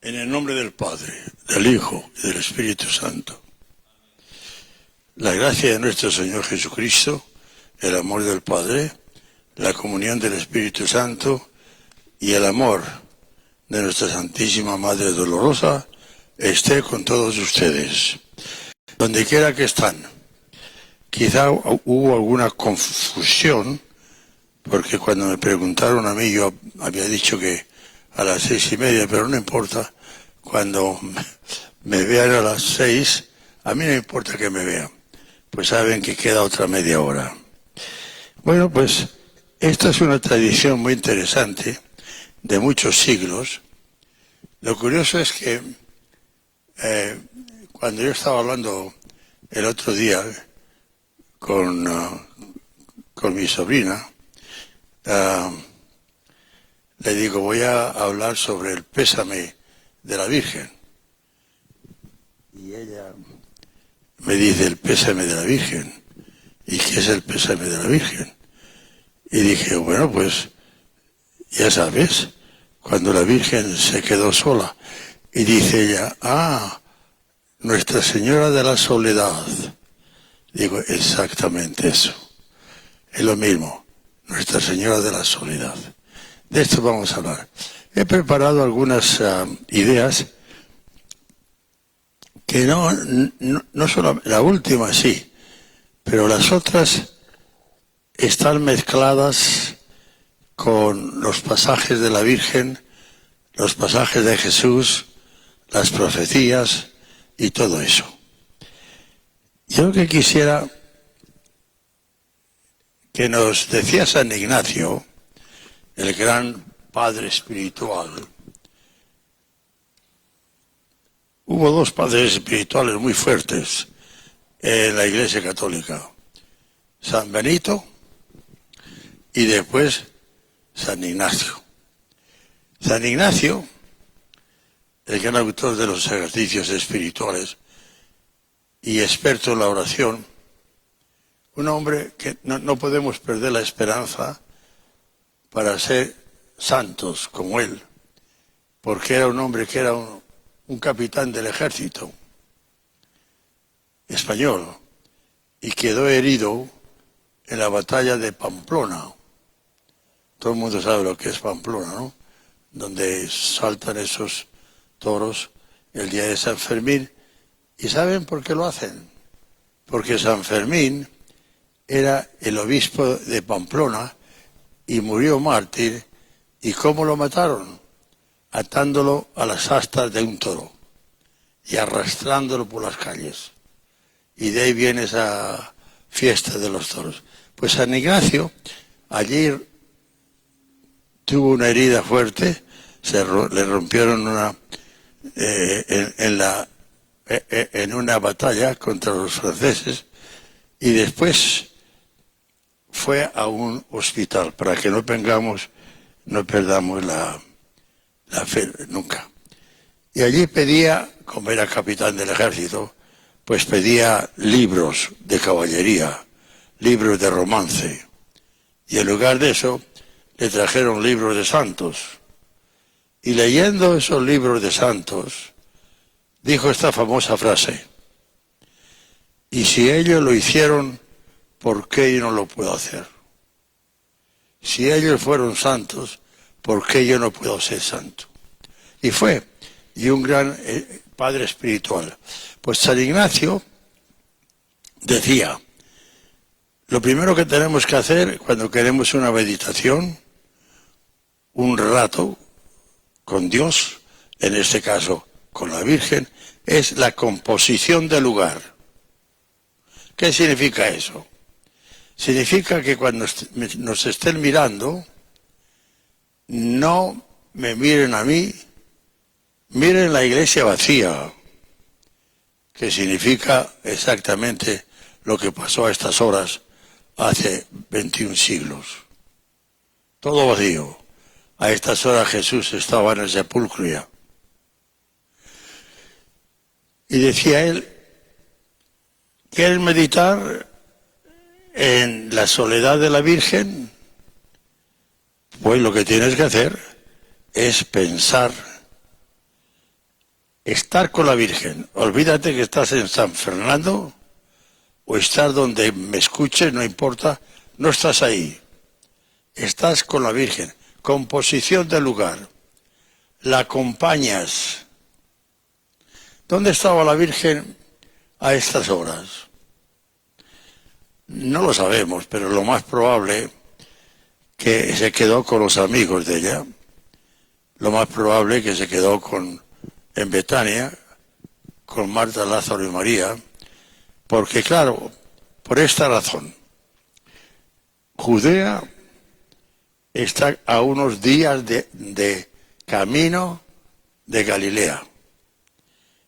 En el nombre del Padre, del Hijo y del Espíritu Santo. La gracia de nuestro Señor Jesucristo, el amor del Padre, la comunión del Espíritu Santo y el amor de nuestra Santísima Madre Dolorosa esté con todos ustedes, donde quiera que están. Quizá hubo alguna confusión, porque cuando me preguntaron a mí yo había dicho que a las 6:30, pero no importa. Cuando me vean a las 6, a mí no importa que me vean, pues saben que queda otra media hora. Bueno, pues esta es una tradición muy interesante de muchos siglos. Lo curioso es que cuando yo estaba hablando el otro día con mi sobrina, le digo, voy a hablar sobre el pésame de la Virgen. Y ella me dice, el pésame de la Virgen. ¿Y qué es el pésame de la Virgen? Y dije, bueno, pues ya sabes, cuando la Virgen se quedó sola. Y dice ella, Nuestra Señora de la Soledad. Digo, exactamente eso. Es lo mismo, Nuestra Señora de la Soledad. De esto vamos a hablar. He preparado algunas ideas que no solo, la última sí, pero las otras están mezcladas con los pasajes de la Virgen, los pasajes de Jesús, las profecías y todo eso. Yo lo que quisiera que nos decía San Ignacio, el gran padre espiritual. Hubo dos padres espirituales muy fuertes en la Iglesia Católica. San Benito y después San Ignacio. San Ignacio, el gran autor de los ejercicios espirituales y experto en la oración, un hombre que no podemos perder la esperanza para ser santos como él, porque era un hombre que era un capitán del ejército español y quedó herido en la batalla de Pamplona. Todo el mundo sabe lo que es Pamplona, ¿no? Donde saltan esos toros el día de San Fermín. ¿Y saben por qué lo hacen? Porque San Fermín era el obispo de Pamplona y murió mártir. ¿Y cómo lo mataron? Atándolo a las astas de un toro y arrastrándolo por las calles. Y de ahí viene esa fiesta de los toros. Pues San Ignacio allí tuvo una herida fuerte, le rompieron en una batalla contra los franceses y después fue a un hospital para que no perdamos la fe nunca. Y allí pedía, como era capitán del ejército, pues pedía libros de caballería, libros de romance. Y en lugar de eso, le trajeron libros de santos. Y leyendo esos libros de santos, dijo esta famosa frase, y si ellos lo hicieron, ¿por qué yo no lo puedo hacer? Si ellos fueron santos, ¿por qué yo no puedo ser santo? Y un gran padre espiritual. Pues San Ignacio decía, lo primero que tenemos que hacer cuando queremos una meditación, un rato con Dios, en este caso con la Virgen, es la composición del lugar. ¿Qué significa eso? Significa que cuando nos estén mirando, no me miren a mí, miren la iglesia vacía, que significa exactamente lo que pasó a estas horas hace 21 siglos. Todo vacío. A estas horas Jesús estaba en el sepulcro ya. Y decía él, ¿quieres meditar en la soledad de la Virgen? Pues lo que tienes que hacer es pensar estar con la Virgen. Olvídate que estás en San Fernando o estar donde me escuches, no importa, no estás ahí. Estás con la Virgen, composición del lugar. La acompañas. ¿Dónde estaba la Virgen a estas horas? No lo sabemos, pero lo más probable que se quedó con los amigos de ella. Lo más probable que se quedó en Betania, con Marta, Lázaro y María, porque claro, por esta razón, Judea está a unos días de camino de Galilea.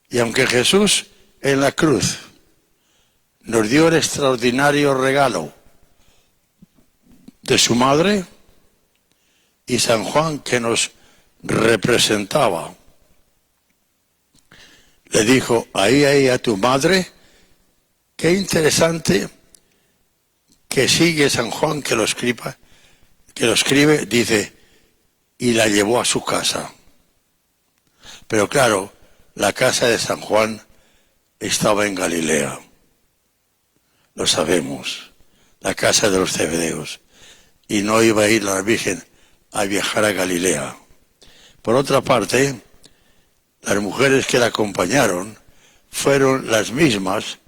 Y aunque Jesús en la cruz nos dio el extraordinario regalo de su madre y San Juan que nos representaba, le dijo, ahí a tu madre. Qué interesante que sigue San Juan que lo escribe, dice, y la llevó a su casa. Pero claro, la casa de San Juan estaba en Galilea. Lo sabemos, la casa de los Zebedeos. Y no iba a ir la Virgen a viajar a Galilea. Por otra parte, las mujeres que la acompañaron fueron las mismas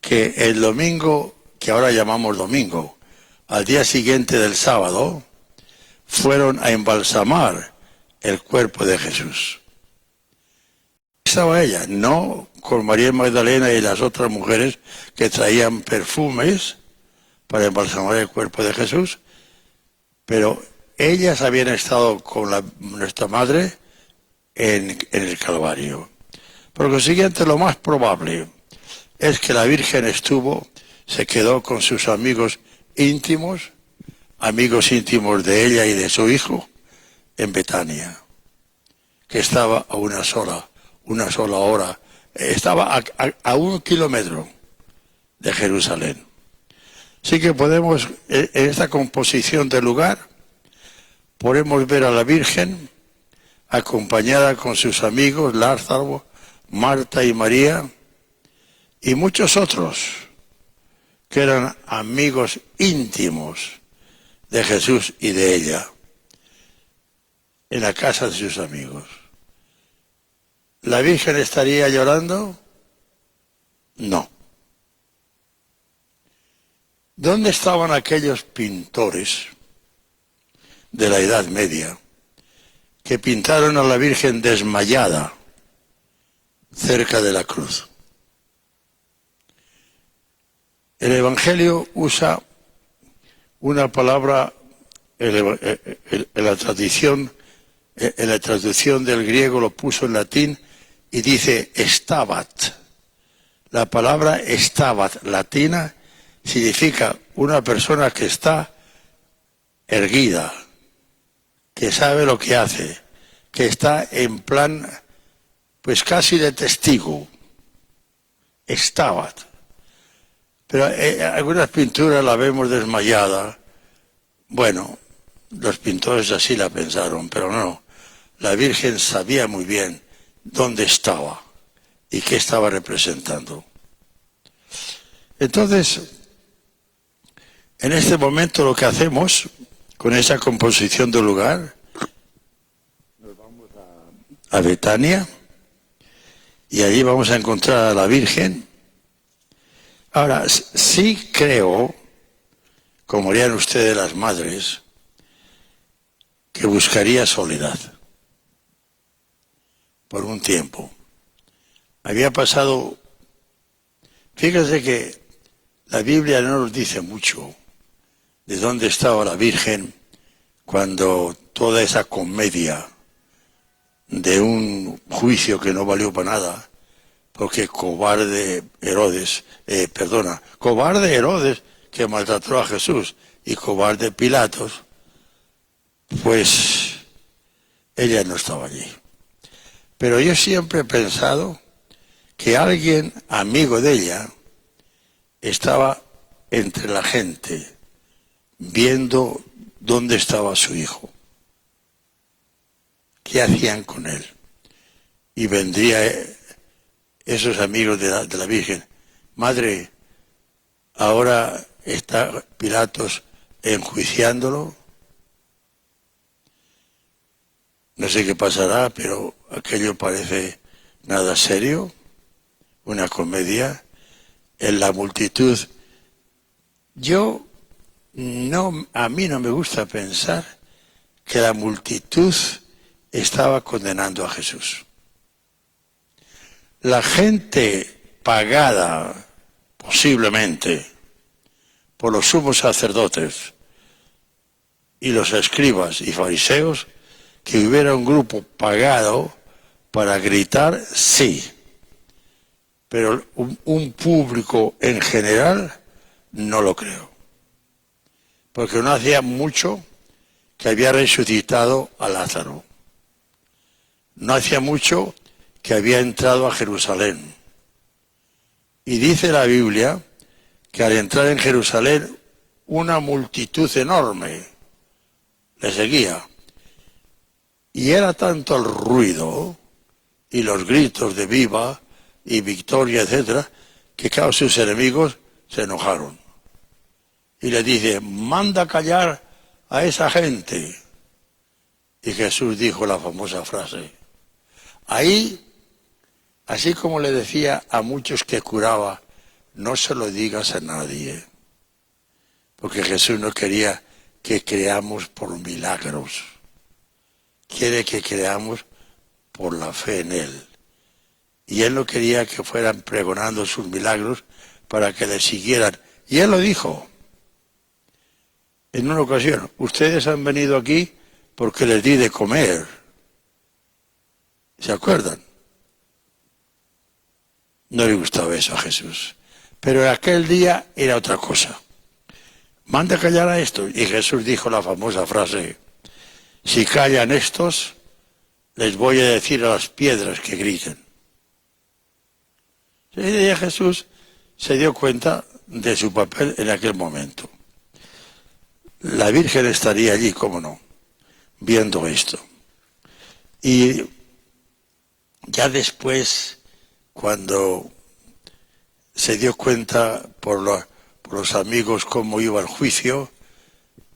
que el domingo, que ahora llamamos domingo, al día siguiente del sábado, fueron a embalsamar el cuerpo de Jesús. Estaba ella, no con María Magdalena y las otras mujeres que traían perfumes para embalsamar el cuerpo de Jesús, pero ellas habían estado con nuestra madre en el Calvario. Por consiguiente, lo más probable es que la Virgen se quedó con sus amigos íntimos de ella y de su hijo, en Betania, que estaba a una sola hora, estaba a 1 kilómetro de Jerusalén. Así que podemos, en esta composición del lugar, podemos ver a la Virgen acompañada con sus amigos Lázaro, Marta y María, y muchos otros que eran amigos íntimos de Jesús y de ella, en la casa de sus amigos. ¿La Virgen estaría llorando? No. ¿Dónde estaban aquellos pintores de la Edad Media que pintaron a la Virgen desmayada cerca de la cruz? El Evangelio usa una palabra en la traducción del griego, lo puso en latín y dice stabat. La palabra stabat latina significa una persona que está erguida, que sabe lo que hace, que está en plan, pues casi de testigo. Stabat. Pero algunas pinturas la vemos desmayada. Bueno, los pintores así la pensaron, pero no. La Virgen sabía muy bien dónde estaba y qué estaba representando. Entonces, en este momento lo que hacemos con esa composición del lugar, nos vamos a Betania y allí vamos a encontrar a la Virgen. Ahora, sí creo, como harían ustedes las madres, que buscaría soledad por un tiempo. Había pasado, fíjense que la Biblia no nos dice mucho de dónde estaba la Virgen cuando toda esa comedia de un juicio que no valió para nada, porque cobarde Herodes que maltrató a Jesús y cobarde Pilatos, pues ella no estaba allí. Pero yo siempre he pensado que alguien amigo de ella estaba entre la gente viendo dónde estaba su hijo, qué hacían con él, y vendría esos amigos de la Virgen: Madre, ahora está Pilatos enjuiciándolo. No sé qué pasará, pero aquello parece nada serio, una comedia. En la multitud, a mí no me gusta pensar que la multitud estaba condenando a Jesús. La gente pagada, posiblemente, por los sumos sacerdotes y los escribas y fariseos, que hubiera un grupo pagado para gritar, sí, pero un público en general no lo creo, porque no hacía mucho que había resucitado a Lázaro, no hacía mucho que había entrado a Jerusalén, y dice la Biblia que al entrar en Jerusalén una multitud enorme le seguía, y era tanto el ruido y los gritos de viva y victoria, etcétera, que claro, sus enemigos se enojaron. Y le dice: manda callar a esa gente. Y Jesús dijo la famosa frase. Ahí, así como le decía a muchos que curaba: no se lo digas a nadie. Porque Jesús no quería que creamos por milagros. Quiere que creamos por la fe en Él. Y Él no quería que fueran pregonando sus milagros para que le siguieran. Y Él lo dijo en una ocasión: ustedes han venido aquí porque les di de comer. ¿Se acuerdan? No le gustaba eso a Jesús. Pero aquel día era otra cosa. Manda callar a estos. Y Jesús dijo la famosa frase: si callan estos, les voy a decir a las piedras que griten. Y Jesús se dio cuenta de su papel en aquel momento. La Virgen estaría allí, cómo no, viendo esto. Y ya después, cuando se dio cuenta por los amigos cómo iba el juicio,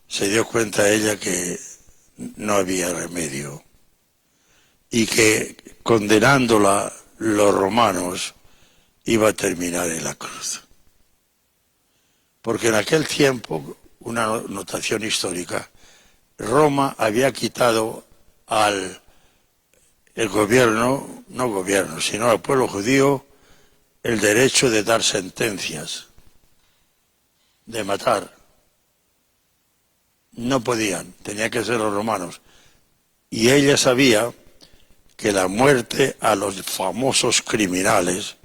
se dio cuenta ella que no había remedio y que condenándola los romanos iba a terminar en la cruz. Porque en aquel tiempo, una notación histórica, Roma había quitado el gobierno, no gobierno, sino al pueblo judío, el derecho de dar sentencias, de matar. No podían, tenía que ser los romanos. Y ella sabía que la muerte a los famosos criminales,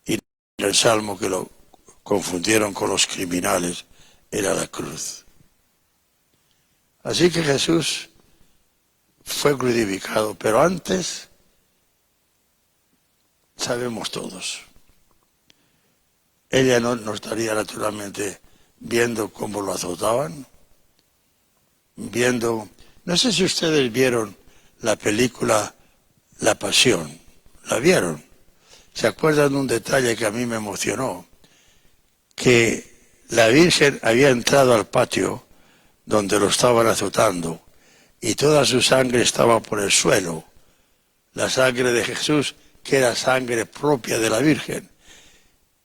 y el Salmo que lo confundieron con los criminales, era la cruz. Así que Jesús fue crucificado, pero antes, sabemos todos, ella no estaría naturalmente viendo cómo lo azotaban, no sé si ustedes vieron la película La Pasión, ¿la vieron? ¿Se acuerdan de un detalle que a mí me emocionó? Que la Virgen había entrado al patio donde lo estaban azotando y toda su sangre estaba por el suelo, la sangre de Jesús, que era sangre propia de la Virgen.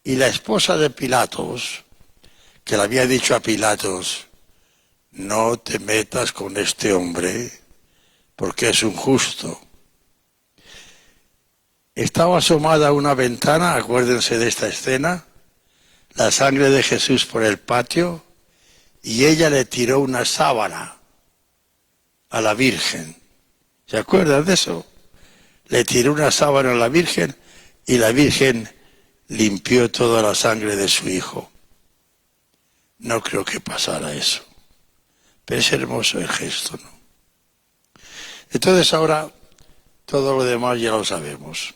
Y la esposa de Pilatos, que le había dicho a Pilatos: no te metas con este hombre, porque es un justo. Estaba asomada a una ventana, acuérdense de esta escena, la sangre de Jesús por el patio, y ella le tiró una sábana a la Virgen. ¿Se acuerdan de eso? Le tiró una sábana a la Virgen y la Virgen limpió toda la sangre de su hijo. No creo que pasara eso. Pero es hermoso el gesto, ¿no? Entonces ahora todo lo demás ya lo sabemos.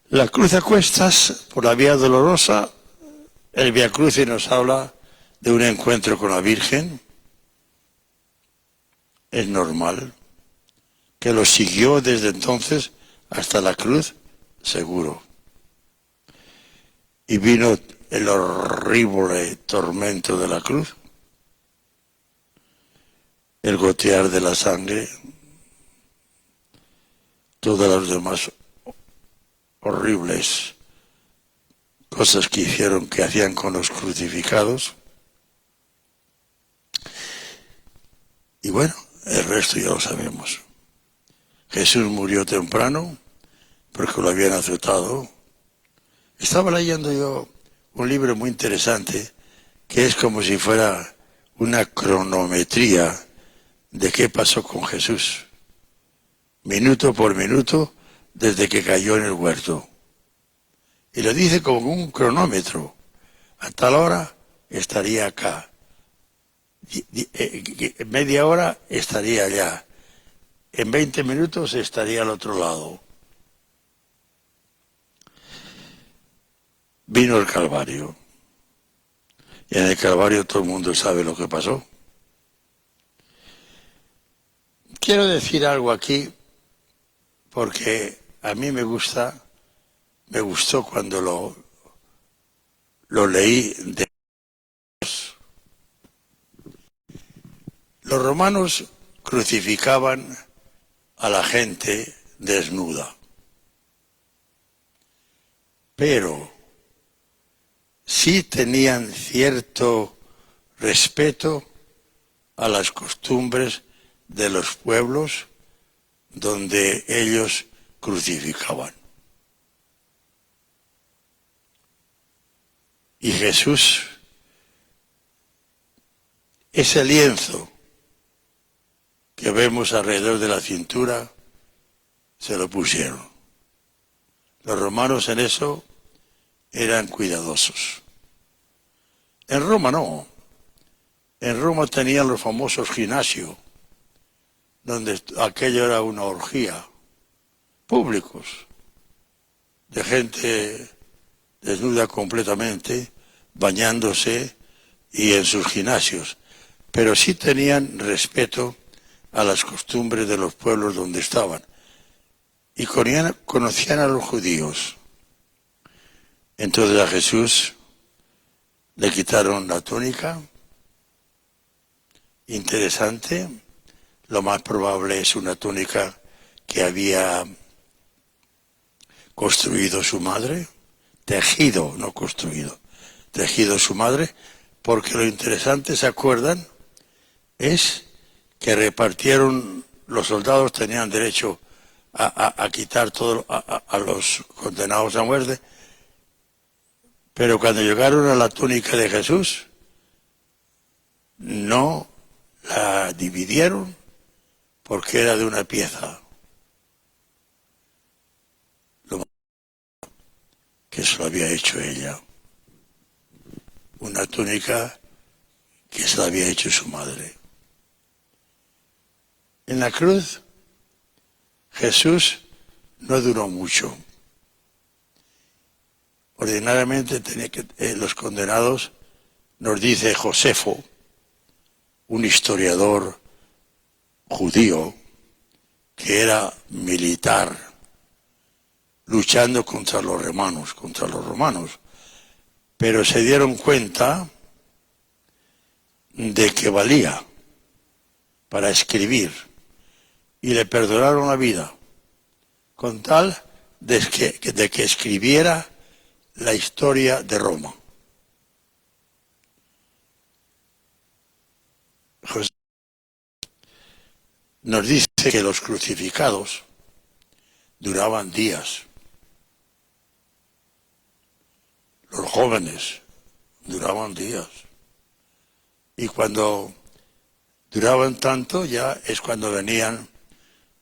La cruz a cuestas por la vía dolorosa, el Vía Crucis nos habla de un encuentro con la Virgen. Es normal que lo siguió desde entonces hasta la cruz, seguro. Y vino el horrible tormento de la cruz, el gotear de la sangre, todas las demás horribles cosas que hicieron, que hacían con los crucificados. Y bueno, el resto ya lo sabemos. Jesús murió temprano porque lo habían azotado. Estaba leyendo yo un libro muy interesante que es como si fuera una cronometría de qué pasó con Jesús, minuto por minuto, desde que cayó en el huerto. Y lo dice como un cronómetro. A tal hora estaría acá. Media hora estaría allá. En 20 minutos estaría al otro lado. Vino el Calvario. Y en el Calvario todo el mundo sabe lo que pasó. Quiero decir algo aquí, porque a mí me gustó cuando lo leí de los romanos crucificaban a la gente desnuda, pero sí tenían cierto respeto a las costumbres de los pueblos donde ellos crucificaban. Y Jesús, ese lienzo que vemos alrededor de la cintura, se lo pusieron. Los romanos en eso eran cuidadosos. En Roma no. En Roma tenían los famosos gimnasios, donde aquello era una orgía, públicos, de gente desnuda completamente, bañándose y en sus gimnasios. Pero sí tenían respeto a las costumbres de los pueblos donde estaban. Y conocían a los judíos. Entonces a Jesús le quitaron la túnica. Interesante. Lo más probable es una túnica que había construido su madre. Tejido, no construido. Tejido su madre. Porque lo interesante, ¿se acuerdan? Es que repartieron, los soldados tenían derecho a quitar todo a los condenados a muerte, pero cuando llegaron a la túnica de Jesús, no la dividieron porque era de una pieza. Lo que se lo había hecho ella. Una túnica que se la había hecho su madre. En la cruz, Jesús no duró mucho. Ordinariamente los condenados, nos dice Josefo, un historiador judío que era militar, luchando contra los romanos, pero se dieron cuenta de que valía para escribir y le perdonaron la vida con tal de que escribiera la historia de Roma. José nos dice que los crucificados duraban días. Los jóvenes duraban días. Y cuando duraban tanto, ya es cuando venían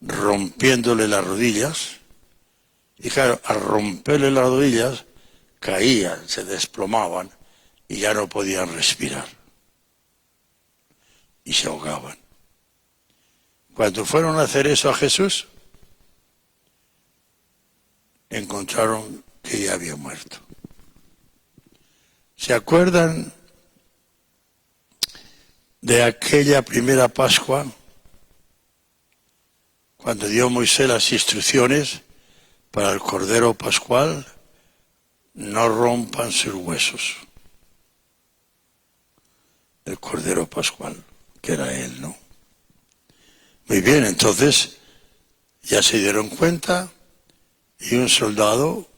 rompiéndole las rodillas. Y claro, al romperle las rodillas, caían, se desplomaban y ya no podían respirar. Y se ahogaban. Cuando fueron a hacer eso a Jesús, encontraron que ya había muerto. ¿Se acuerdan de aquella primera Pascua, cuando dio Moisés las instrucciones para el Cordero Pascual, no rompan sus huesos. El Cordero Pascual, que era él, ¿no? Muy bien, entonces ya se dieron cuenta y un soldado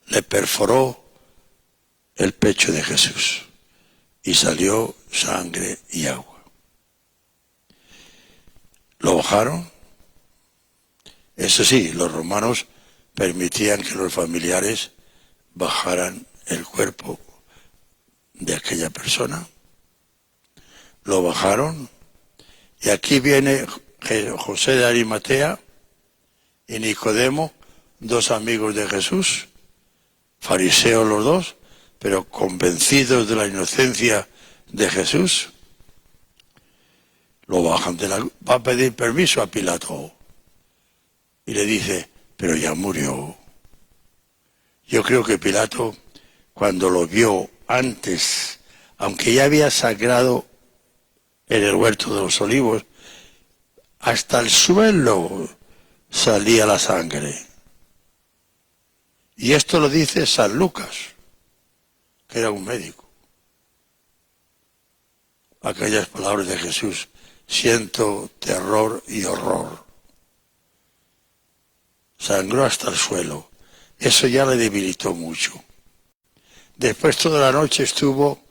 le perforó el pecho de Jesús y salió sangre y agua. Lo bajaron. Eso sí, los romanos permitían que los familiares bajaran el cuerpo de aquella persona. Lo bajaron y aquí viene José de Arimatea y Nicodemo, dos amigos de Jesús, fariseos los dos, pero convencidos de la inocencia de Jesús. Lo bajan va a pedir permiso a Pilato y le dice, pero ya murió. Yo creo que Pilato, cuando lo vio antes, aunque ya había sangrado en el huerto de los olivos, hasta el suelo salía la sangre. Y esto lo dice San Lucas, que era un médico. Aquellas palabras de Jesús, siento terror y horror. Sangró hasta el suelo. Eso ya le debilitó mucho. Después toda la noche estuvo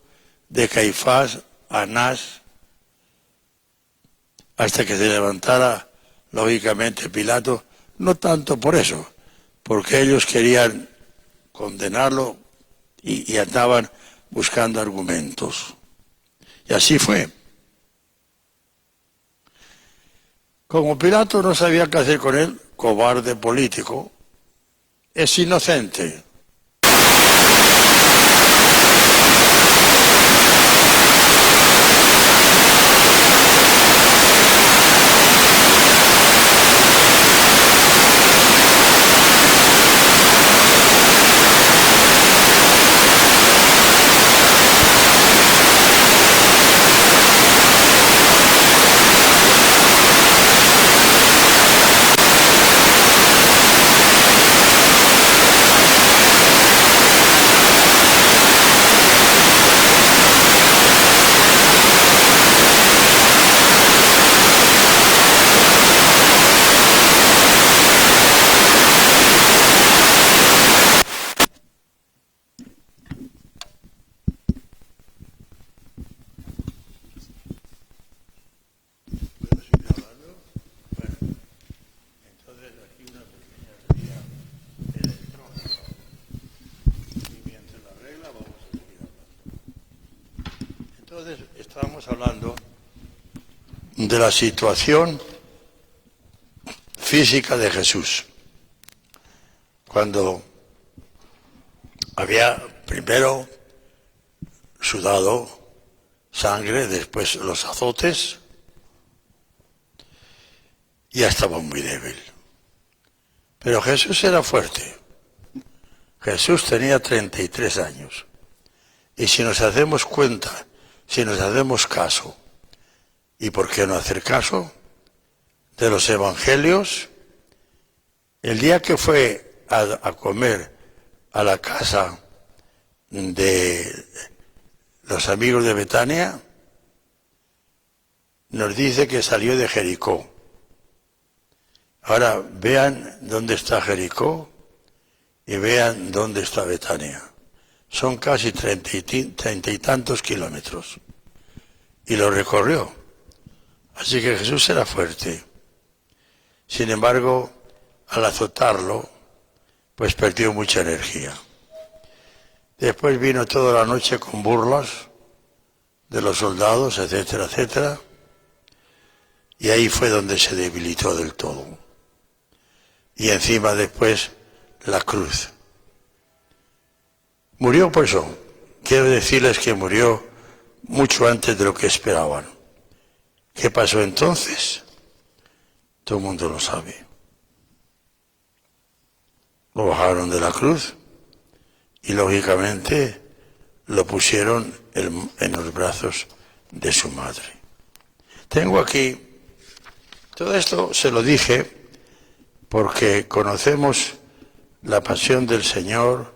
de Caifás a Anás, hasta que se levantara, lógicamente, Pilato, no tanto por eso, porque ellos querían condenarlo y andaban buscando argumentos. Y así fue. Como Pilato no sabía qué hacer con él, cobarde político, es inocente. Entonces, estábamos hablando de la situación física de Jesús. Cuando había primero sudado sangre, después los azotes, ya estaba muy débil. Pero Jesús era fuerte. Jesús tenía 33 años. Y si nos hacemos cuenta, si nos hacemos caso, ¿y por qué no hacer caso? De los evangelios, el día que fue a comer a la casa de los amigos de Betania, nos dice que salió de Jericó. Ahora vean dónde está Jericó y vean dónde está Betania. Son casi 30 y tantos kilómetros. Y lo recorrió. Así que Jesús era fuerte. Sin embargo, al azotarlo, pues perdió mucha energía. Después vino toda la noche con burlas de los soldados, etcétera, etcétera. Y ahí fue donde se debilitó del todo. Y encima después la cruz. Murió por eso. Quiero decirles que murió mucho antes de lo que esperaban. ¿Qué pasó entonces? Todo el mundo lo sabe. Lo bajaron de la cruz y lógicamente lo pusieron en los brazos de su madre. Tengo aquí, todo esto se lo dije porque conocemos la pasión del Señor,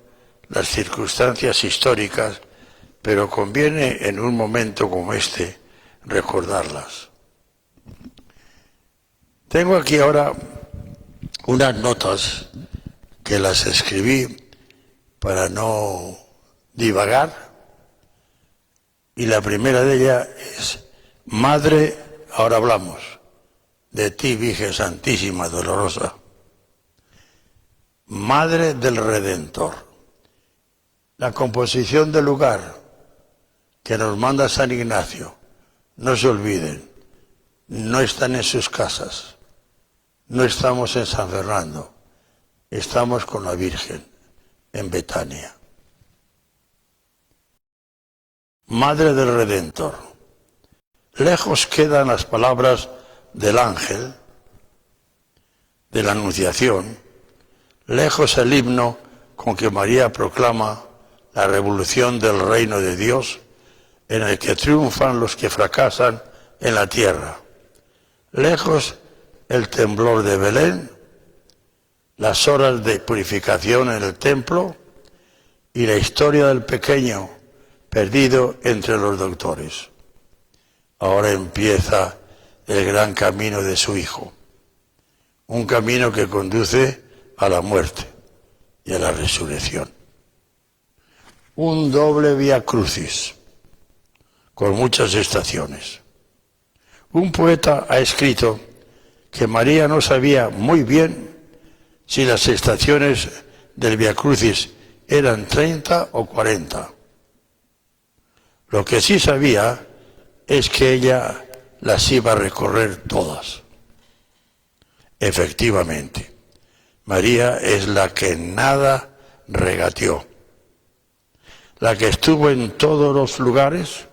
las circunstancias históricas, pero conviene en un momento como este recordarlas. Tengo aquí ahora unas notas que las escribí para no divagar, y la primera de ellas es: Madre, ahora hablamos de ti, Virgen Santísima Dolorosa, Madre del Redentor. La composición del lugar que nos manda San Ignacio, no se olviden, no están en sus casas, no estamos en San Fernando, estamos con la Virgen en Betania. Madre del Redentor. Lejos quedan las palabras del ángel, de la Anunciación, lejos el himno con que María proclama la revolución del reino de Dios, en el que triunfan los que fracasan en la tierra. Lejos el temblor de Belén, las horas de purificación en el templo y la historia del pequeño perdido entre los doctores. Ahora empieza el gran camino de su Hijo, un camino que conduce a la muerte y a la resurrección. Un doble vía crucis, con muchas estaciones. Un poeta ha escrito que María no sabía muy bien si las estaciones del vía crucis eran 30 o 40. Lo que sí sabía es que ella las iba a recorrer todas. Efectivamente, María es la que nada regateó, la que estuvo en todos los lugares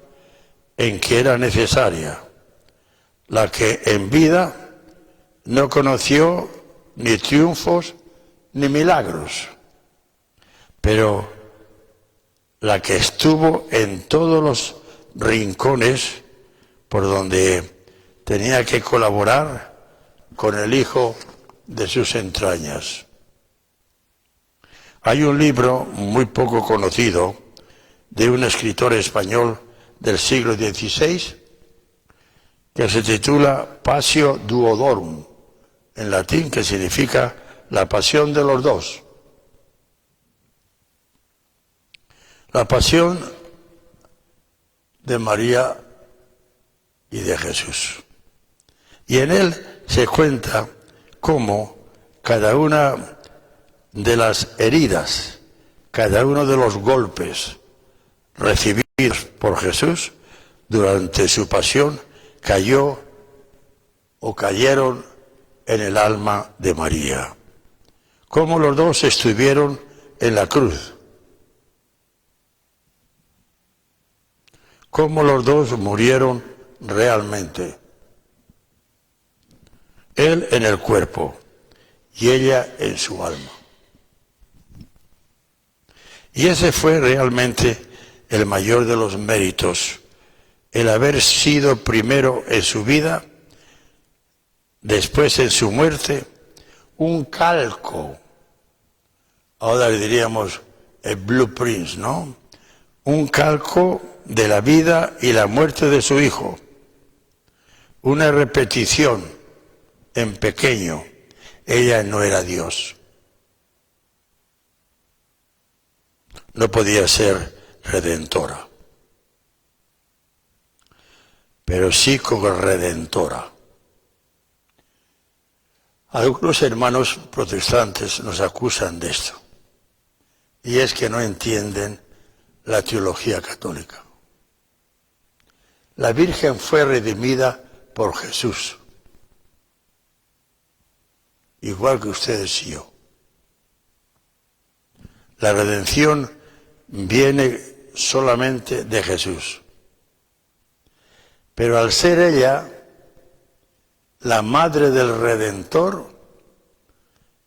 en que era necesaria, la que en vida no conoció ni triunfos ni milagros, pero la que estuvo en todos los rincones por donde tenía que colaborar con el Hijo de sus entrañas. Hay un libro muy poco conocido de un escritor español del siglo XVI que se titula Passio Duodorum, en latín, que significa la pasión de los dos. La pasión de María y de Jesús. Y en él se cuenta cómo cada una de las heridas, cada uno de los golpes recibidos por Jesús durante su pasión cayó o cayeron en el alma de María. Cómo los dos estuvieron en la cruz. Cómo los dos murieron realmente. Él en el cuerpo y ella en su alma. Y ese fue realmente el mayor de los méritos, el haber sido primero en su vida, después en su muerte, un calco, ahora le diríamos el blueprint, ¿no? Un calco de la vida y la muerte de su Hijo, una repetición en pequeño. Ella no era Dios, no podía ser redentora, pero sí corredentora. Algunos hermanos protestantes nos acusan de esto, y es que no entienden la teología católica. La Virgen fue redimida por Jesús, igual que ustedes y yo. La redención viene solamente de Jesús. Pero al ser ella la madre del Redentor,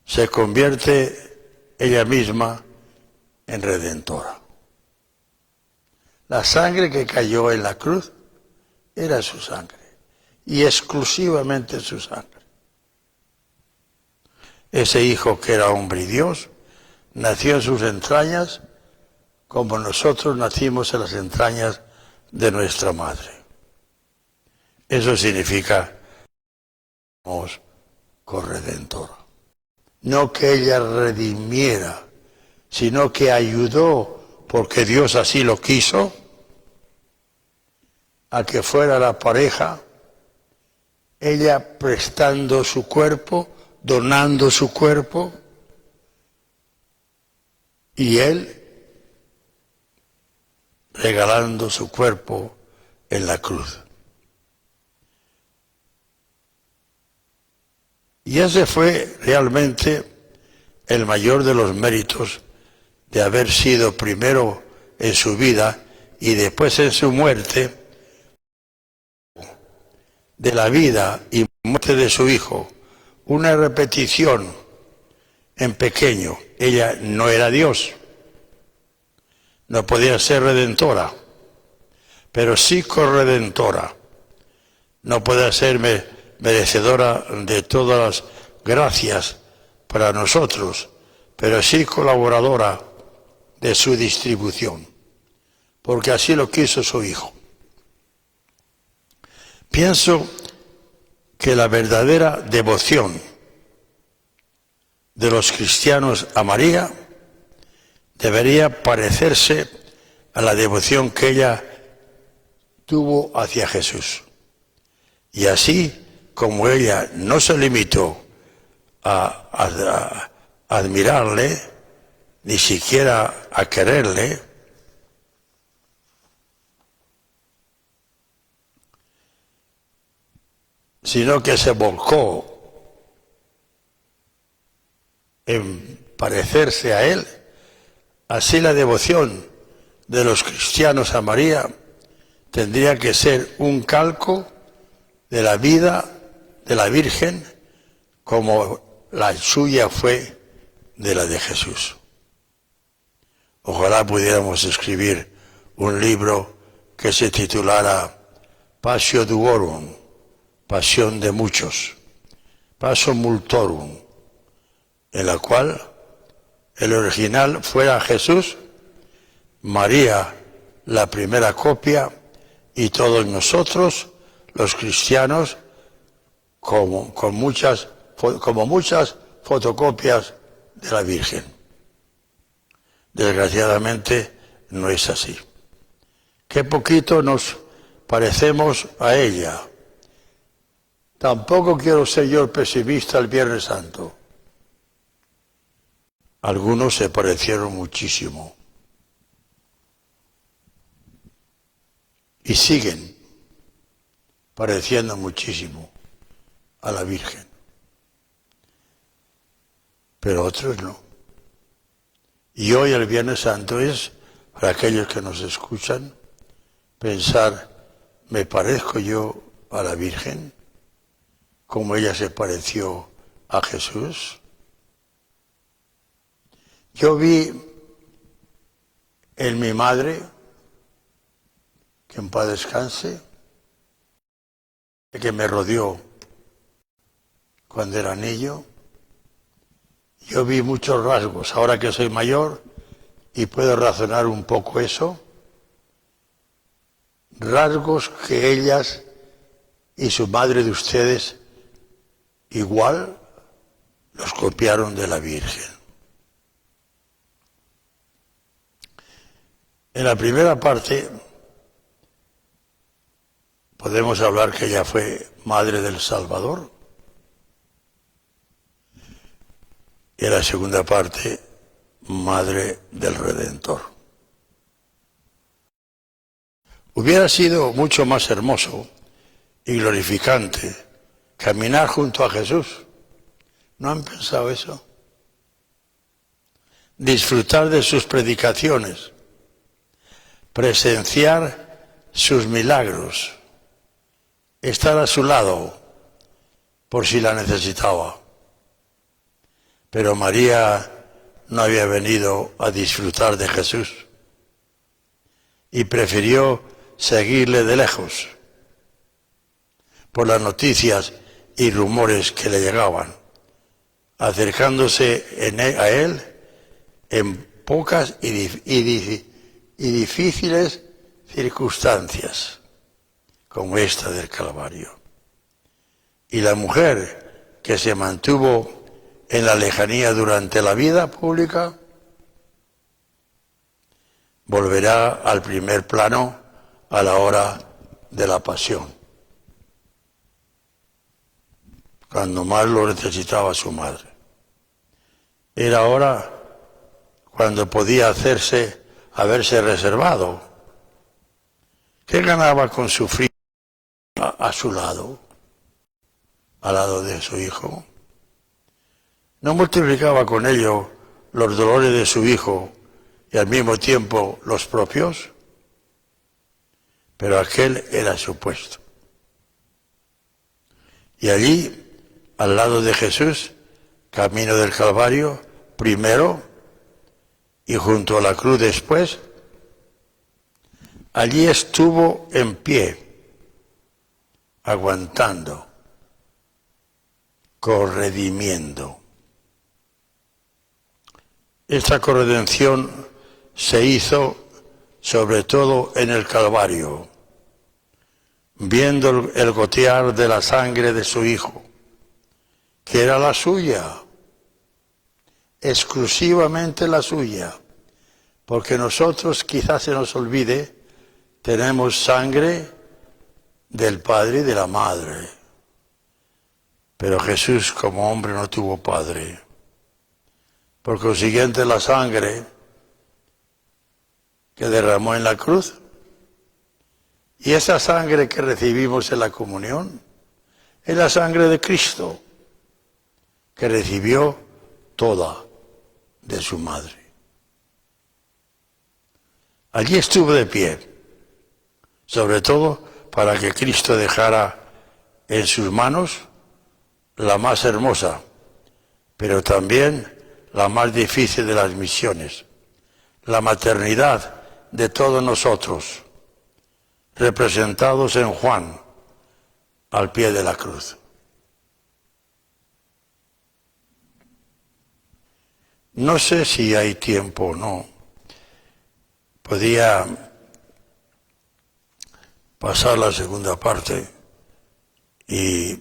se convierte ella misma en redentora. La sangre que cayó en la cruz era su sangre, y exclusivamente su sangre. ese hijo que era hombre y Dios, nació en sus entrañas como nosotros nacimos en las entrañas de nuestra madre. Eso significa corredentora. No que ella redimiera, sino que ayudó, porque Dios así lo quiso, a que fuera la pareja, ella prestando su cuerpo, donando su cuerpo, y él regalando su cuerpo en la cruz. Y ese fue realmente el mayor de los méritos de haber sido primero en su vida y después en su muerte, de la vida y muerte de su hijo, una repetición en pequeño. Ella no era Dios, no podía ser redentora, pero sí corredentora. No podía ser merecedora de todas las gracias para nosotros, pero sí colaboradora de su distribución, porque así lo quiso su hijo. Pienso que la verdadera devoción de los cristianos a María debería parecerse a la devoción que ella tuvo hacia Jesús. Y así como ella no se limitó a admirarle, ni siquiera a quererle, sino que se volcó en parecerse a él, así la devoción de los cristianos a María tendría que ser un calco de la vida de la Virgen, como la suya fue de la de Jesús. Ojalá pudiéramos escribir un libro que se titulara Passio Duorum, Pasión de muchos, Paso Multorum, en la cual el original fuera Jesús, María la primera copia y todos nosotros, los cristianos, como muchas fotocopias de la Virgen. Desgraciadamente no es así. Qué poquito nos parecemos a ella. Tampoco quiero ser yo el pesimista el Viernes Santo. Algunos se parecieron muchísimo. Y siguen pareciendo muchísimo a la Virgen. Pero otros no. Y hoy el Viernes Santo es, para aquellos que nos escuchan, pensar, ¿me parezco yo a la Virgen? Como ella se pareció a Jesús. Yo vi en mi madre, que en paz descanse, que me rodeó cuando era niño, yo vi muchos rasgos, ahora que soy mayor y puedo razonar un poco eso, rasgos que ellas y su madre de ustedes igual los copiaron de la Virgen. En la primera parte podemos hablar que ella fue madre del Salvador. Y en la segunda parte, madre del Redentor. Hubiera sido mucho más hermoso y glorificante caminar junto a Jesús. ¿No han pensado eso? Disfrutar de sus predicaciones, presenciar sus milagros, estar a su lado por si la necesitaba. Pero María no había venido a disfrutar de Jesús y prefirió seguirle de lejos por las noticias y rumores que le llegaban. acercándose a él en pocas y difíciles circunstancias, como esta del Calvario. Y la mujer que se mantuvo en la lejanía durante la vida pública volverá al primer plano a la hora de la pasión, cuando más lo necesitaba su madre. Era ahora cuando podía haberse reservado. ¿Qué ganaba con sufrir a su lado, al lado de su hijo? ¿No multiplicaba con ello los dolores de su hijo y al mismo tiempo los propios? Pero aquel era su puesto. Y allí, al lado de Jesús, camino del Calvario, primero, y junto a la cruz después, allí estuvo en pie, aguantando, corredimiendo. Esta corredención se hizo sobre todo en el Calvario, viendo el gotear de la sangre de su Hijo, que era la suya, exclusivamente la suya, porque nosotros, quizás se nos olvide, tenemos sangre del Padre y de la Madre, pero Jesús como hombre no tuvo Padre. Por consiguiente, la sangre que derramó en la cruz y esa sangre que recibimos en la comunión es la sangre de Cristo, que recibió toda de su madre. Allí estuvo de pie, sobre todo para que Cristo dejara en sus manos la más hermosa, pero también la más difícil de las misiones, la maternidad de todos nosotros, representados en Juan, al pie de la cruz. No sé si hay tiempo o no. Podía pasar la segunda parte y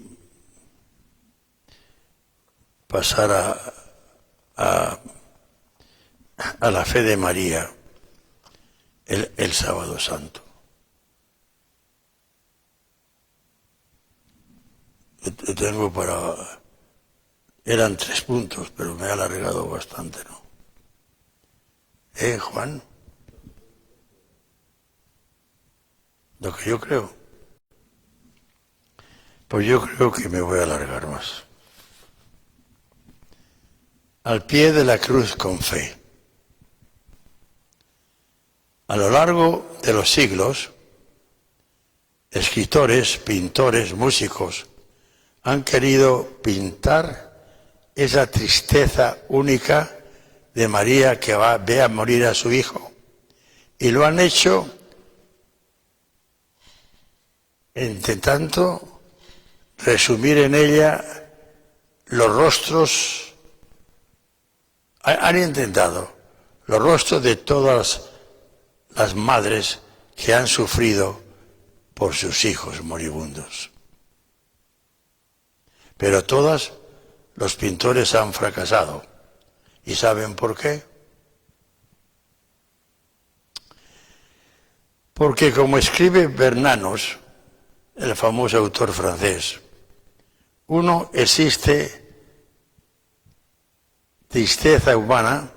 pasar a la fe de María el sábado santo. Yo tengo eran 3 puntos, pero me he alargado bastante, ¿no? Juan? Lo que yo creo. Pues yo creo que me voy a alargar más. Al pie de la cruz con fe. A lo largo de los siglos, escritores, pintores, músicos han querido pintar esa tristeza única de María que ve a morir a su hijo. Y lo han hecho intentando resumir en ella los rostros, han intentado los rostros de todas las madres que han sufrido por sus hijos moribundos. Pero todas los pintores han fracasado. ¿Y saben por qué? Porque como escribe Bernanos, el famoso autor francés, existe tristeza humana,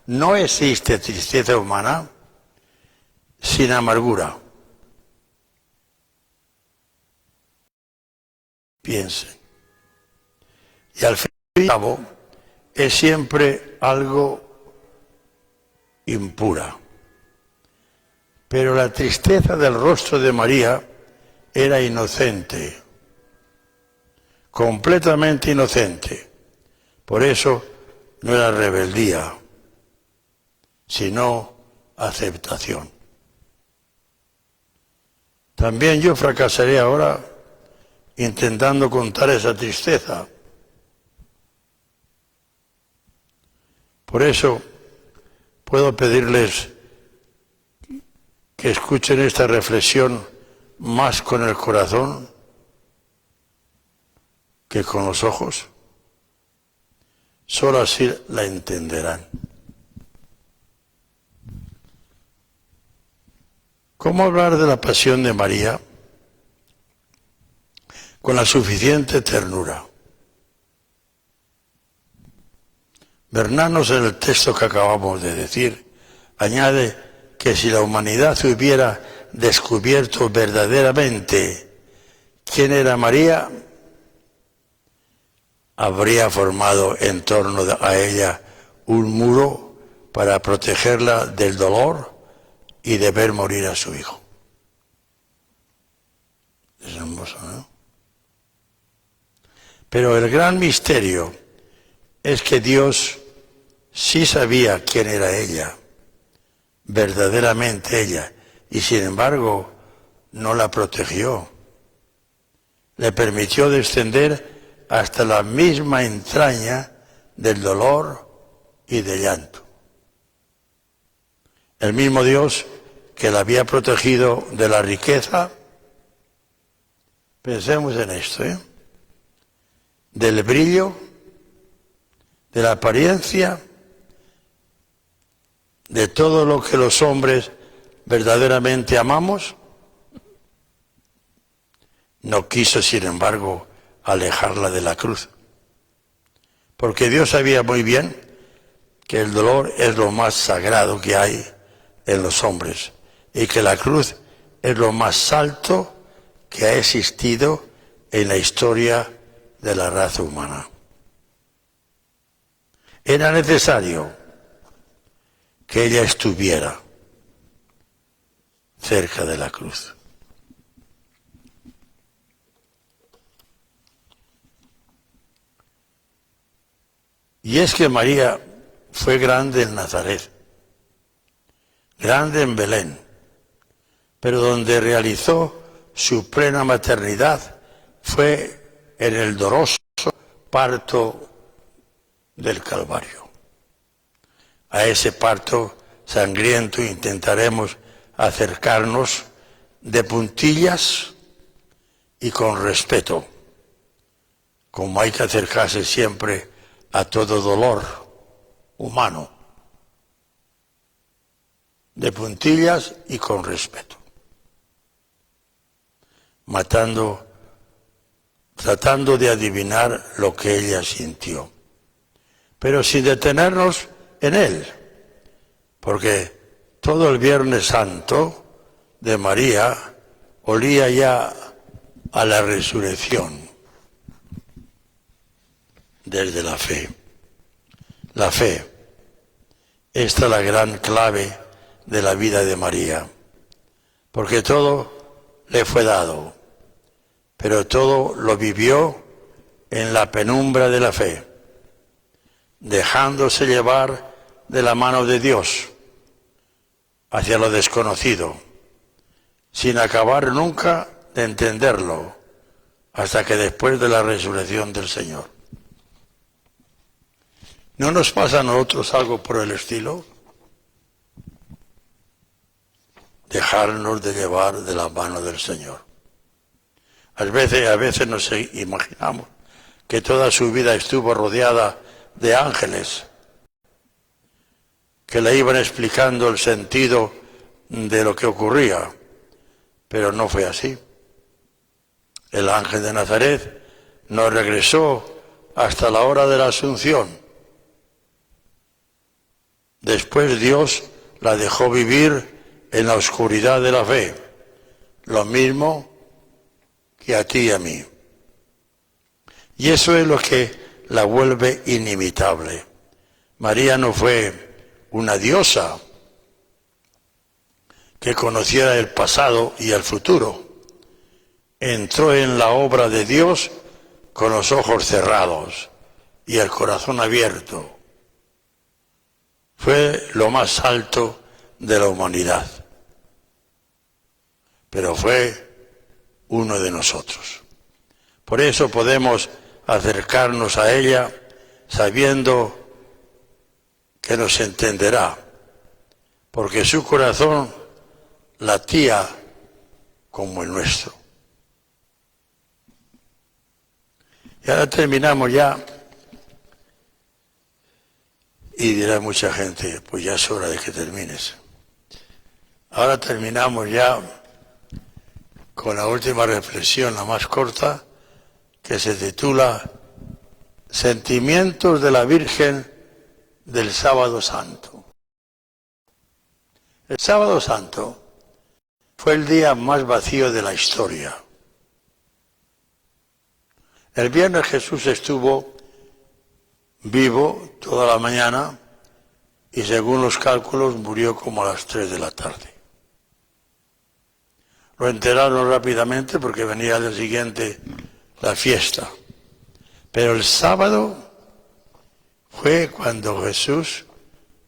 no existe tristeza humana sin amargura. Piensen. Y al fin y al cabo es siempre algo impura. Pero la tristeza del rostro de María era inocente, completamente inocente. Por eso no era rebeldía, sino aceptación. También yo fracasaré ahora intentando contar esa tristeza. Por eso puedo pedirles que escuchen esta reflexión más con el corazón que con los ojos. Solo así la entenderán. ¿Cómo hablar de la pasión de María con la suficiente ternura? Bernanos, en el texto que acabamos de decir, añade que si la humanidad hubiera descubierto verdaderamente quién era María, habría formado en torno a ella un muro para protegerla del dolor y de ver morir a su hijo. Es hermoso, ¿no? Pero el gran misterio es que Dios sí sabía quién era ella, verdaderamente ella, y sin embargo no la protegió. Le permitió descender hasta la misma entraña del dolor y del llanto. El mismo Dios que la había protegido de la riqueza, pensemos en esto, del brillo, de la apariencia, de todo lo que los hombres verdaderamente amamos, no quiso, sin embargo, alejarla de la cruz. Porque Dios sabía muy bien que el dolor es lo más sagrado que hay en los hombres y que la cruz es lo más alto que ha existido en la historia de la raza humana. Era necesario que ella estuviera cerca de la cruz. Y es que María fue grande en Nazaret, grande en Belén, pero donde realizó su plena maternidad fue en el doloroso parto del Calvario. A ese parto sangriento intentaremos acercarnos de puntillas y con respeto, como hay que acercarse siempre a todo dolor humano, de puntillas y con respeto, tratando de adivinar lo que ella sintió, pero sin detenernos en él, porque todo el Viernes Santo de María olía ya a la resurrección desde la fe. La fe, esta es la gran clave de la vida de María, porque todo le fue dado, pero todo lo vivió en la penumbra de la fe, dejándose llevar de la mano de Dios hacia lo desconocido, sin acabar nunca de entenderlo, hasta que después de la resurrección del Señor. ¿No nos pasa a nosotros algo por el estilo? Dejarnos de llevar de la mano del Señor. A veces nos imaginamos que toda su vida estuvo rodeada de ángeles que le iban explicando el sentido de lo que ocurría, pero no fue así. El ángel de Nazaret no regresó hasta la hora de la Asunción. Después Dios la dejó vivir en la oscuridad de la fe, lo mismo que a ti y a mí. Y eso es lo que la vuelve inimitable. María no fue una diosa que conociera el pasado y el futuro. Entró en la obra de Dios con los ojos cerrados y el corazón abierto. Fue lo más alto de la humanidad, pero fue uno de nosotros. Por eso podemos acercarnos a ella sabiendo que nos entenderá, porque su corazón latía como el nuestro. Y ahora terminamos ya, y dirá mucha gente, pues ya es hora de que termines. Ahora terminamos ya con la última reflexión, la más corta, que se titula Sentimientos de la Virgen del Sábado Santo. El Sábado Santo fue el día más vacío de la historia. El viernes Jesús estuvo vivo toda la mañana y según los cálculos murió como a las 3 de la tarde. Lo enteraron rápidamente porque venía al día siguiente la fiesta. Pero el sábado fue cuando Jesús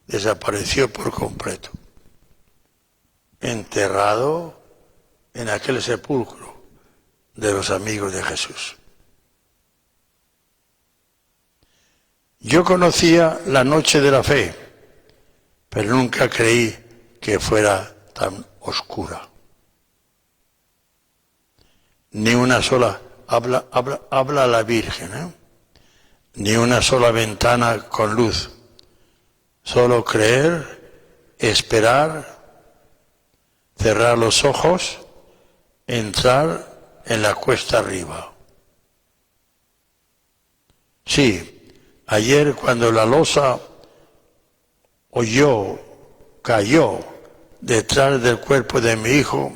desapareció por completo, enterrado en aquel sepulcro de los amigos de Jesús. Yo conocía la noche de la fe, pero nunca creí que fuera tan oscura. Ni una sola, habla la Virgen, ni una sola ventana con luz. Solo creer, esperar, cerrar los ojos, entrar en la cuesta arriba. Sí, ayer cuando la losa cayó detrás del cuerpo de mi hijo,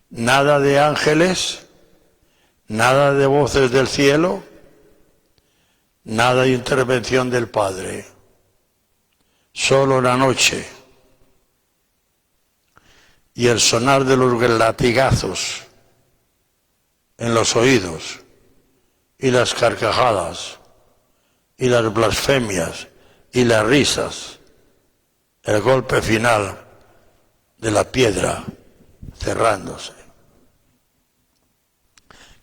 nada de ángeles, nada de voces del cielo, nada de intervención del Padre. Solo la noche y el sonar de los latigazos en los oídos y las carcajadas y las blasfemias y las risas, el golpe final de la piedra cerrándose.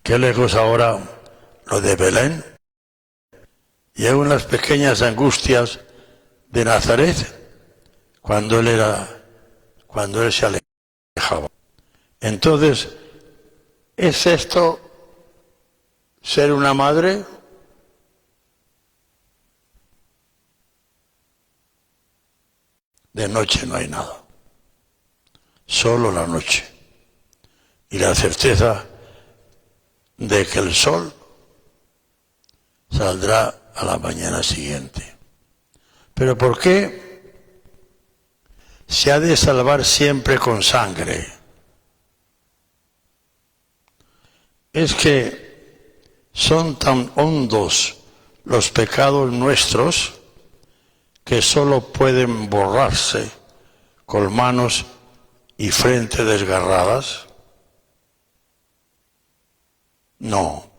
Qué lejos ahora lo de Belén y aún las pequeñas angustias de Nazaret cuando él se alejaba. Entonces, ¿es esto ser una madre? De noche no hay nada, solo la noche y la certeza de que el sol saldrá a la mañana siguiente. ¿Pero por qué se ha de salvar siempre con sangre? Es que son tan hondos los pecados nuestros que solo pueden borrarse con manos y frente desgarradas. No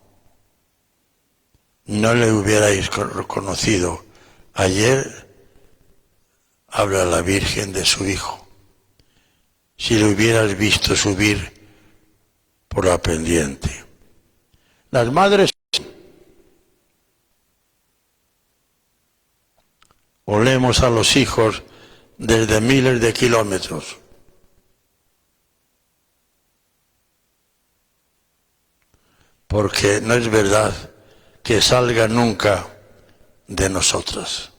le hubierais reconocido. Ayer habla la Virgen de su Hijo. Si lo hubieras visto subir por la pendiente. Las madres olemos a los hijos desde miles de kilómetros. Porque no es verdad que salga nunca de nosotras.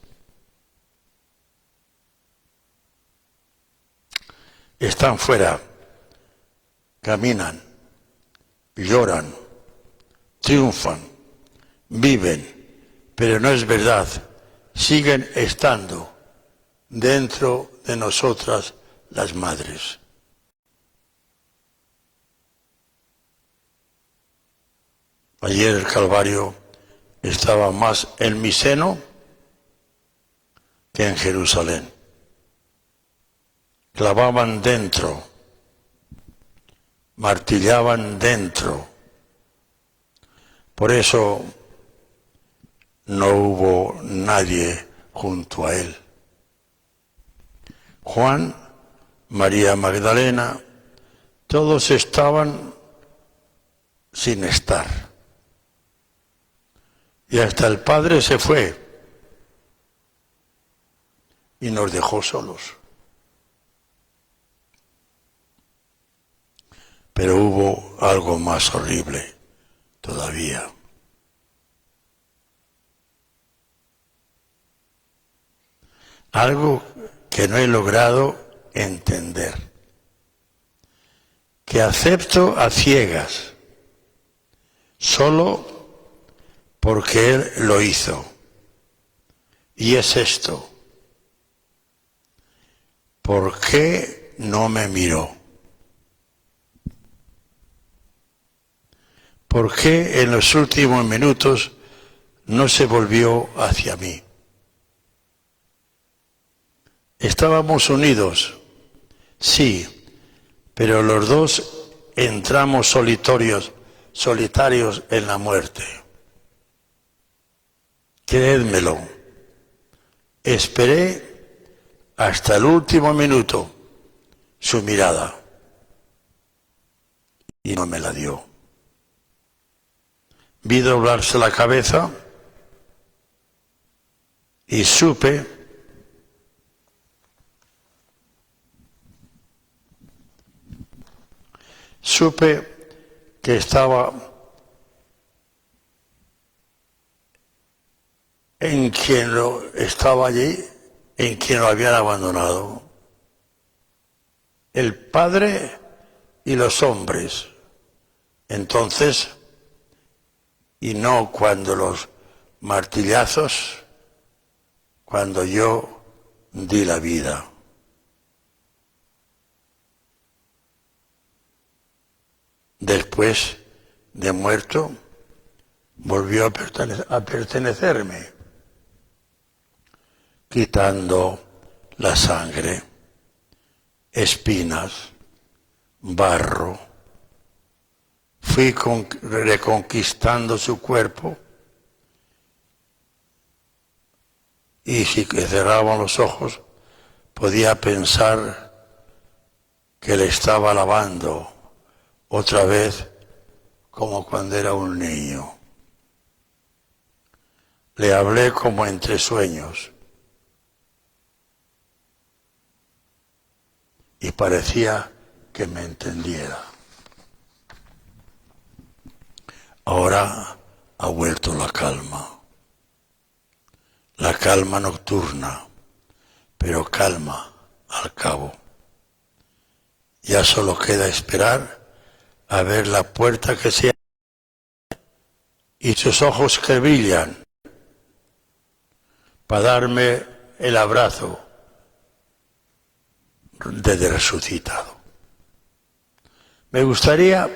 Están fuera, caminan, lloran, triunfan, viven, pero no es verdad, siguen estando dentro de nosotras las madres. Ayer el Calvario estaba más en mi seno que en Jerusalén. Clavaban dentro, martillaban dentro. Por eso no hubo nadie junto a él. Juan, María Magdalena, todos estaban sin estar. Y hasta el Padre se fue. y nos dejó solos. Pero hubo algo más horrible todavía. Algo que no he logrado entender, que acepto a ciegas, solo porque Él lo hizo. Y es esto: ¿por qué no me miró? ¿Por qué en los últimos minutos no se volvió hacia mí? Estábamos unidos, sí, pero los dos entramos solitarios en la muerte. Creédmelo, esperé hasta el último minuto su mirada y no me la dio. Vi doblarse la cabeza y supe que estaba en quien estaba allí, en quien lo habían abandonado. El Padre y los hombres. Entonces, y no cuando los martillazos, cuando yo di la vida. Después de muerto, volvió a pertenecerme, quitando la sangre, espinas, barro. Fui reconquistando su cuerpo y si cerraba los ojos podía pensar que le estaba lavando otra vez como cuando era un niño. Le hablé como entre sueños y parecía que me entendiera. Ahora ha vuelto la calma nocturna, pero calma al cabo. Ya solo queda esperar a ver la puerta que se abre y sus ojos que brillan para darme el abrazo de resucitado. Me gustaría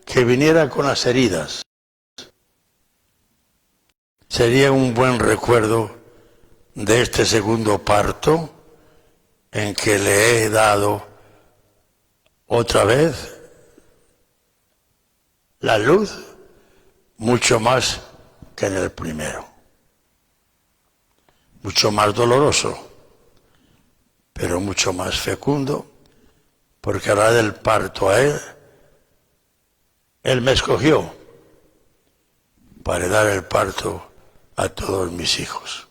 que viniera con las heridas. Sería un buen recuerdo de este segundo parto en que le he dado otra vez la luz, mucho más que en el primero. Mucho más doloroso, pero mucho más fecundo, porque hará del parto a Él me escogió para dar el parto a todos mis hijos.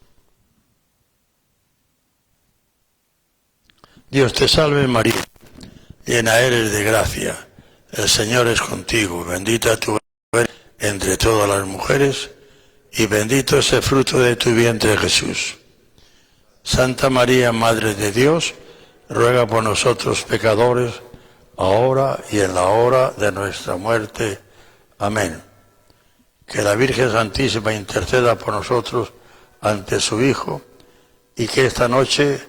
Dios te salve María, llena eres de gracia, el Señor es contigo, bendita tú eres entre todas las mujeres y bendito es el fruto de tu vientre Jesús. Santa María, Madre de Dios, ruega por nosotros pecadores, ahora y en la hora de nuestra muerte. Amén. Que la Virgen Santísima interceda por nosotros ante su Hijo y que esta noche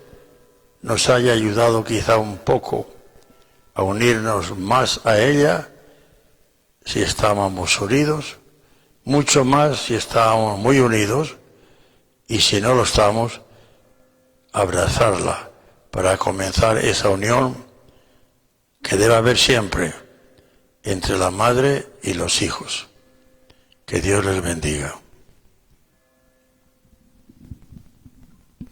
nos haya ayudado quizá un poco a unirnos más a ella si estábamos unidos, mucho más si estábamos muy unidos y si no lo estamos, abrazarla para comenzar esa unión que debe haber siempre entre la madre y los hijos. Que Dios les bendiga.